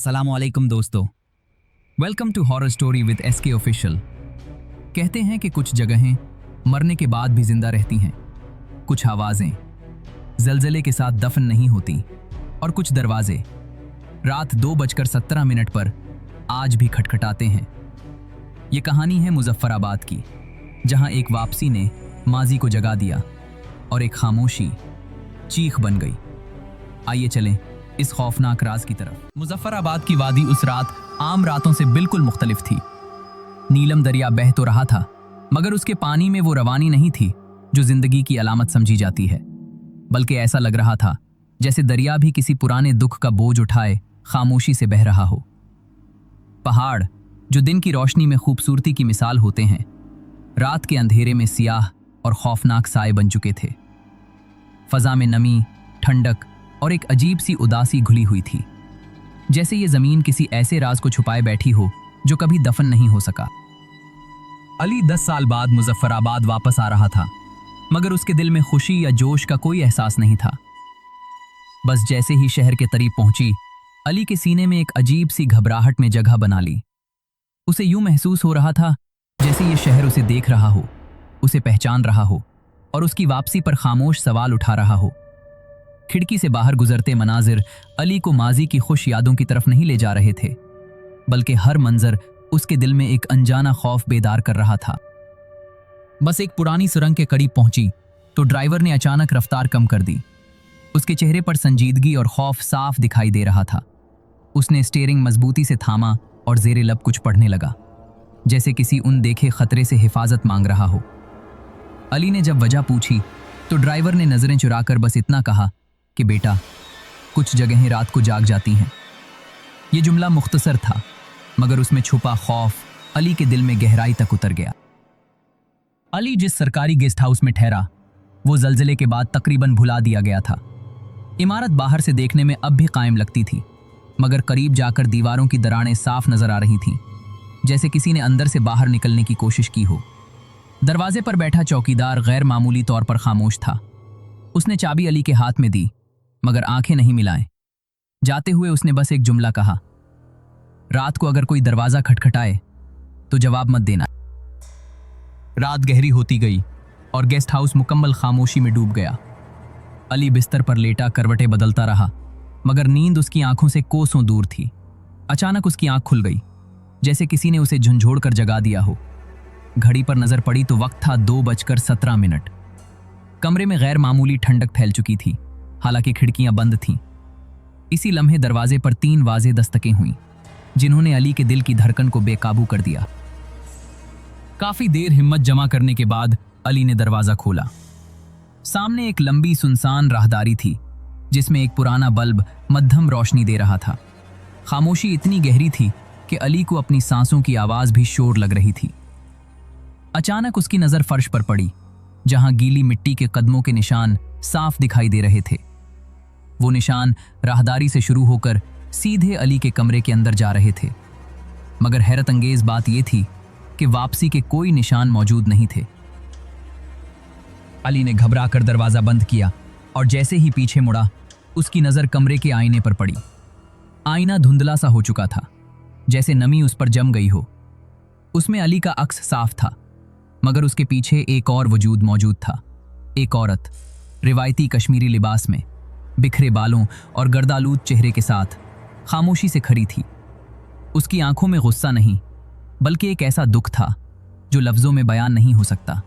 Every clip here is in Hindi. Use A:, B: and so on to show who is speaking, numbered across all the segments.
A: अस्सलामुअलैकुम दोस्तों, welcome to horror story with SK official. कहते हैं कि कुछ जगहें मरने के बाद भी जिंदा रहती हैं, कुछ आवाज़ें जलजले के साथ दफन नहीं होती और कुछ दरवाजे रात 2:17 पर आज भी खटखटाते हैं। ये कहानी है मुजफ्फराबाद की, जहां एक वापसी ने माजी को जगा दिया और एक खामोशी चीख बन गई। आइए चलें इस खौफनाक राज की तरफ। मुजफ्फराबाद की वादी उस रात आम रातों से बिल्कुल मुख्तलिफ थी। नीलम दरिया बह तो रहा था, मगर उसके पानी में वो रवानी नहीं थी जो जिंदगी की अलामत समझी जाती है, बल्कि ऐसा लग रहा था जैसे दरिया भी किसी पुराने दुख का बोझ उठाए खामोशी से बह रहा हो। पहाड़ जो दिन की रोशनी में खूबसूरती की मिसाल होते हैं, रात के अंधेरे में सियाह और खौफनाक साए बन चुके थे। फजा में नमी, ठंडक और एक अजीब सी उदासी घुली हुई थी, जैसे ये जमीन किसी ऐसे राज को छुपाए बैठी हो जो कभी दफन नहीं हो सका। अली 10 साल बाद मुजफ्फराबाद वापस आ रहा था, मगर उसके दिल में खुशी या जोश का कोई एहसास नहीं था। बस जैसे ही शहर के करीब पहुंची, अली के सीने में एक अजीब सी घबराहट में जगह बना ली। उसे यूं महसूस हो रहा था जैसे ये शहर उसे देख रहा हो, उसे पहचान रहा हो और उसकी वापसी पर खामोश सवाल उठा रहा हो। खिड़की से बाहर गुजरते मनाजिर अली को माजी की खुश यादों की तरफ नहीं ले जा रहे थे, बल्कि हर मंजर उसके दिल में एक अनजाना खौफ बेदार कर रहा था। बस एक पुरानी सुरंग के करीब पहुंची तो ड्राइवर ने अचानक रफ्तार कम कर दी। उसके चेहरे पर संजीदगी और खौफ साफ दिखाई दे रहा था। उसने स्टीयरिंग मजबूती से थामा और जेरे लब कुछ पढ़ने लगा, जैसे किसी अनदेखे खतरे से हिफाजत मांग रहा हो। अली ने जब वजह पूछी तो ड्राइवर ने नजरें चुराकर बस इतना कहा कि बेटा, कुछ जगहें रात को जाग जाती हैं। यह जुमला मुख्तसर था, मगर उसमें छुपा खौफ अली के दिल में गहराई तक उतर गया। अली जिस सरकारी गेस्ट हाउस में ठहरा, वो जलजले के बाद तकरीबन भुला दिया गया था। इमारत बाहर से देखने में अब भी कायम लगती थी, मगर करीब जाकर दीवारों की दरारें साफ नजर आ रही थीं, जैसे किसी ने अंदर से बाहर निकलने की कोशिश की हो। दरवाजे पर बैठा चौकीदार गैर मामूली तौर पर खामोश था। उसने चाबी अली के हाथ में दी, मगर आंखें नहीं मिलाएं। जाते हुए उसने बस एक जुमला कहा, रात को अगर कोई दरवाजा खटखटाए तो जवाब मत देना। रात गहरी होती गई और गेस्ट हाउस मुकम्मल खामोशी में डूब गया। अली बिस्तर पर लेटा करवटें बदलता रहा, मगर नींद उसकी आंखों से कोसों दूर थी। अचानक उसकी आंख खुल गई, जैसे किसी ने उसे झंझोड़ कर जगा दिया हो। घड़ी पर नजर पड़ी तो वक्त था 2:17। कमरे में गैर मामूली ठंडक फैल चुकी थी, हालांकि खिड़कियां बंद थीं। इसी लम्हे दरवाजे पर 3 वाज़ेह दस्तकें हुईं, जिन्होंने अली के दिल की धड़कन को बेकाबू कर दिया। काफी देर हिम्मत जमा करने के बाद अली ने दरवाजा खोला। सामने एक लंबी सुनसान राहदारी थी, जिसमें एक पुराना बल्ब मध्यम रोशनी दे रहा था। खामोशी इतनी गहरी थी कि अली को अपनी सांसों की आवाज भी शोर लग रही थी। अचानक उसकी नजर फर्श पर पड़ी, जहां गीली मिट्टी के कदमों के निशान साफ दिखाई दे रहे थे। वो निशान राहदारी से शुरू होकर सीधे अली के कमरे के अंदर जा रहे थे, मगर हैरत अंगेज बात यह थी कि वापसी के कोई निशान मौजूद नहीं थे। अली ने घबरा कर दरवाजा बंद किया और जैसे ही पीछे मुड़ा, उसकी नजर कमरे के आईने पर पड़ी। आईना धुंधला सा हो चुका था, जैसे नमी उस पर जम गई हो। उसमें अली का अक्स साफ था, मगर उसके पीछे एक और वजूद मौजूद था। एक औरत रिवायती कश्मीरी लिबास में, बिखरे बालों और गर्दालूद चेहरे के साथ खामोशी से खड़ी थी। उसकी आंखों में गुस्सा नहीं, बल्कि एक ऐसा दुख था जो लफ्जों में बयान नहीं हो सकता।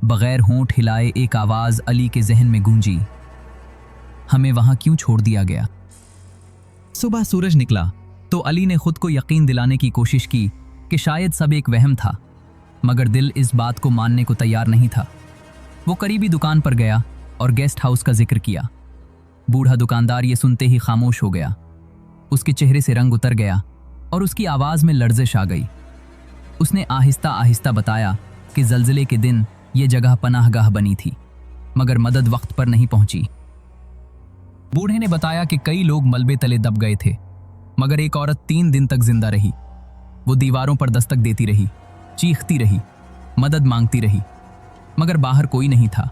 A: बगैर होंठ हिलाए एक आवाज अली के जहन में गूंजी, हमें वहां क्यों छोड़ दिया गया। सुबह सूरज निकला तो अली ने खुद को यकीन दिलाने की कोशिश की कि शायद सब एक वहम था, मगर दिल इस बात को मानने को तैयार नहीं था। वो करीबी दुकान पर गया और गेस्ट हाउस का जिक्र किया। बूढ़ा दुकानदार ये सुनते ही खामोश हो गया। उसके चेहरे से रंग उतर गया और उसकी आवाज में लर्जिश आ गई। उसने आहिस्ता आहिस्ता बताया कि जलजले के दिन ये जगह पनाहगाह बनी थी, मगर मदद वक्त पर नहीं पहुंची। बूढ़े ने बताया कि कई लोग मलबे तले दब गए थे, मगर एक औरत 3 दिन तक जिंदा रही। वो दीवारों पर दस्तक देती रही, चीखती रही, मदद मांगती रही, मगर बाहर कोई नहीं था।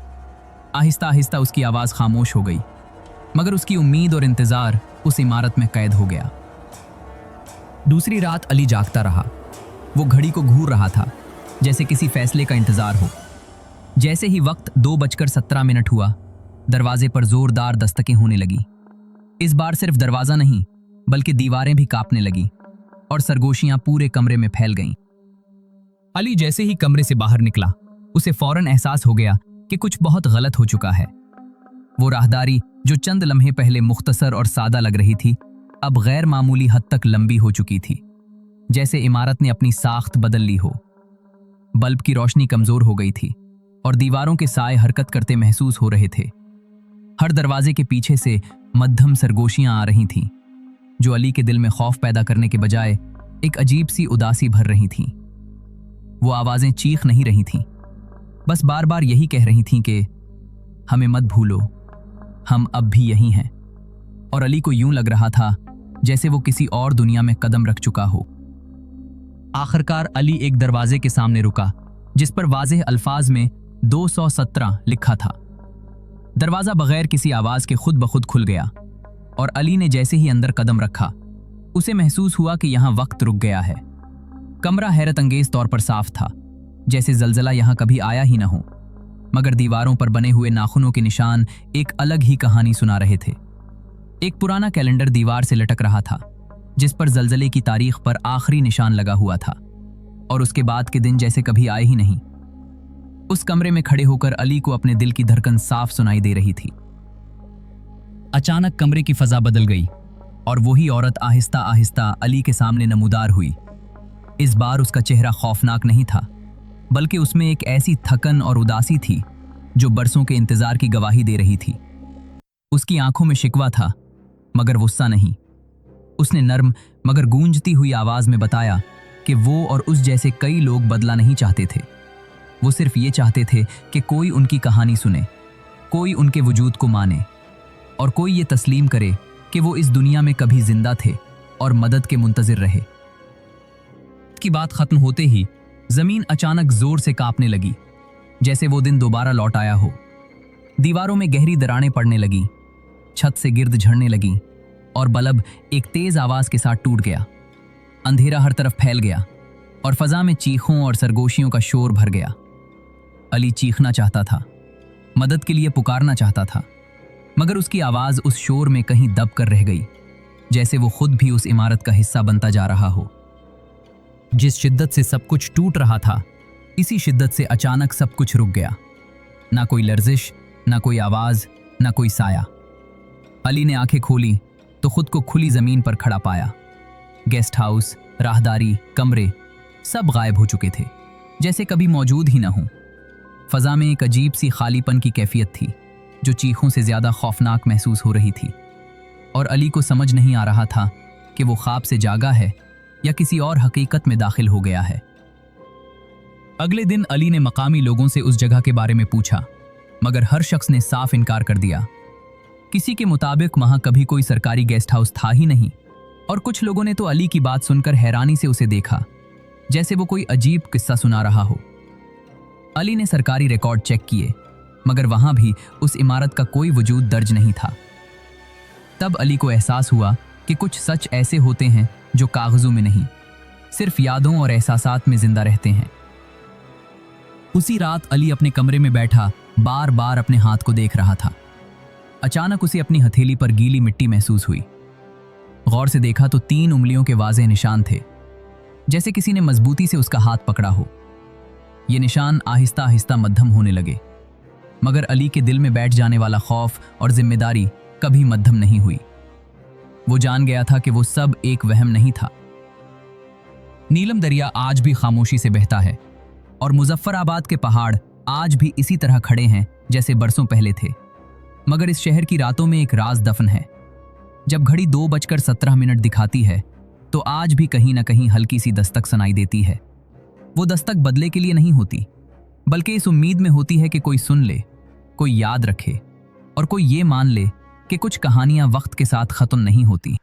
A: आहिस्ता आहिस्ता उसकी आवाज़ खामोश हो गई, मगर उसकी उम्मीद और इंतज़ार उस इमारत में कैद हो गया। दूसरी रात अली जागता रहा। वो घड़ी को घूर रहा था, जैसे किसी फैसले का इंतजार हो। जैसे ही वक्त 2:17 हुआ, दरवाजे पर जोरदार दस्तकें होने लगी। इस बार सिर्फ दरवाजा नहीं, बल्कि दीवारें भी कांपने लगी और सरगोशियां पूरे कमरे में फैल गईं। अली जैसे ही कमरे से बाहर निकला, उसे फौरन एहसास हो गया कि कुछ बहुत गलत हो चुका है। वो राहदारी जो चंद लम्हे पहले मुख्तसर और सादा लग रही थी, अब गैर मामूली हद तक लंबी हो चुकी थी, जैसे इमारत ने अपनी साख्त बदल ली हो। बल्ब की रोशनी कमजोर हो गई थी और दीवारों के साए हरकत करते महसूस हो रहे थे। हर दरवाजे के पीछे से मध्यम सरगोशियां आ रही थीं, जो अली के दिल में खौफ पैदा करने के बजाय एक अजीब सी उदासी भर रही थीं। वो आवाजें चीख नहीं रही थीं, बस बार बार यही कह रही थीं कि हमें मत भूलो, हम अब भी यही हैं। और अली को यूं लग रहा था जैसे वो किसी और दुनिया में कदम रख चुका हो। आखिरकार अली एक दरवाजे के सामने रुका, जिस पर वाज़ेह अल्फाज में 217 लिखा था। दरवाजा बगैर किसी आवाज के खुद ब खुद खुल गया और अली ने जैसे ही अंदर कदम रखा, उसे महसूस हुआ कि यहां वक्त रुक गया है। कमरा हैरत अंगेज तौर पर साफ था, जैसे जलजला यहां कभी आया ही न हो, मगर दीवारों पर बने हुए नाखूनों के निशान एक अलग ही कहानी सुना रहे थे। एक पुराना कैलेंडर दीवार से लटक रहा था, जिस पर जलजले की तारीख पर आखिरी निशान लगा हुआ था, और उसके बाद के दिन जैसे कभी आए ही नहीं। उस कमरे में खड़े होकर अली को अपने दिल की धड़कन साफ सुनाई दे रही थी। अचानक कमरे की फजा बदल गई और वही औरत आहिस्ता आहिस्ता अली के सामने नमूदार हुई। इस बार उसका चेहरा खौफनाक नहीं था, बल्कि उसमें एक ऐसी थकन और उदासी थी जो बरसों के इंतजार की गवाही दे रही थी। उसकी आंखों में शिकवा था, मगर गुस्सा नहीं। उसने नर्म मगर गूंजती हुई आवाज में बताया कि वो और उस जैसे कई लोग बदला नहीं चाहते थे। वो सिर्फ ये चाहते थे कि कोई उनकी कहानी सुने, कोई उनके वजूद को माने, और कोई ये तस्लीम करे कि वो इस दुनिया में कभी जिंदा थे और मदद के मुंतजिर रहे। की बात खत्म होते ही जमीन अचानक जोर से कांपने लगी, जैसे वो दिन दोबारा लौट आया हो। दीवारों में गहरी दरारें पड़ने लगी, छत से गिर्द झड़ने लगी और बल्ब एक तेज आवाज के साथ टूट गया। अंधेरा हर तरफ फैल गया और फजा में चीखों और सरगोशियों का शोर भर गया। अली चीखना चाहता था, मदद के लिए पुकारना चाहता था, मगर उसकी आवाज उस शोर में कहीं दब कर रह गई, जैसे वो खुद भी उस इमारत का हिस्सा बनता जा रहा हो। जिस शिद्दत से सब कुछ टूट रहा था, इसी शिद्दत से अचानक सब कुछ रुक गया। ना कोई लर्जिश, ना कोई आवाज, ना कोई साया। अली ने आंखें खोली तो खुद को खुली जमीन पर खड़ा पाया। गेस्ट हाउस, राहदारी, कमरे सब गायब हो चुके थे, जैसे कभी मौजूद ही ना हो। फजा में एक अजीब सी खालीपन की कैफियत थी, जो चीखों से ज्यादा खौफनाक महसूस हो रही थी, और अली को समझ नहीं आ रहा था कि वो ख्वाब से जागा है या किसी और हकीकत में दाखिल हो गया है। अगले दिन अली ने मकामी लोगों से उस जगह के बारे में पूछा, मगर हर शख्स ने साफ इनकार कर दिया। किसी के मुताबिक वहां कभी कोई सरकारी गेस्ट हाउस था ही नहीं, और कुछ लोगों ने तो अली की बात सुनकर हैरानी से उसे देखा, जैसे वो कोई अजीब किस्सा सुना रहा हो। अली ने सरकारी रिकॉर्ड चेक किए, मगर वहां भी उस इमारत का कोई वजूद दर्ज नहीं था। तब अली को एहसास हुआ कि कुछ सच ऐसे होते हैं जो कागजों में नहीं, सिर्फ यादों और एहसासात में जिंदा रहते हैं। उसी रात अली अपने कमरे में बैठा बार बार अपने हाथ को देख रहा था। अचानक उसे अपनी हथेली पर गीली मिट्टी महसूस हुई। गौर से देखा तो 3 उंगलियों के वाज़ेह निशान थे, जैसे किसी ने मजबूती से उसका हाथ पकड़ा हो। ये निशान आहिस्ता आहिस्ता मध्यम होने लगे, मगर अली के दिल में बैठ जाने वाला खौफ और जिम्मेदारी कभी मध्यम नहीं हुई। वो जान गया था कि वो सब एक वहम नहीं था। नीलम दरिया आज भी खामोशी से बहता है, और मुजफ्फराबाद के पहाड़ आज भी इसी तरह खड़े हैं जैसे बरसों पहले थे। मगर इस शहर की रातों में एक राज दफन है। जब घड़ी 2:17 दिखाती है, तो आज भी कहीं ना कहीं हल्की सी दस्तक सुनाई देती है। वो दस्तक बदले के लिए नहीं होती, बल्कि इस उम्मीद में होती है कि कोई सुन ले, कोई याद रखे, और कोई ये मान ले कि कुछ कहानियां वक्त के साथ खत्म नहीं होती।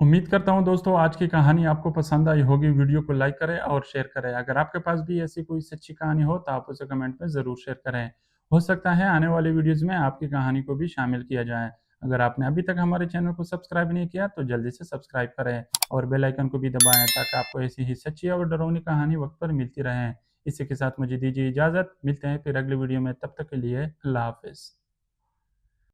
B: उम्मीद करता हूं दोस्तों आज की कहानी आपको पसंद आई होगी। वीडियो को लाइक करें और शेयर करें। अगर आपके पास भी ऐसी कोई सच्ची कहानी हो तो आप उसे कमेंट में ज़रूर शेयर करें। हो सकता है आने वाली वीडियोज़ में आपकी कहानी को भी शामिल किया जाए। अगर आपने अभी तक हमारे चैनल को सब्सक्राइब नहीं किया तो जल्दी से सब्सक्राइब करें और बेल आइकन को भी दबाएं ताकि आपको ऐसी ही सच्ची और डरावनी कहानी वक्त पर मिलती रहें। इसी के साथ मुझे दीजिए इजाज़त, मिलते हैं फिर अगली वीडियो में, तब तक के लिए अल्लाह हाफिज़।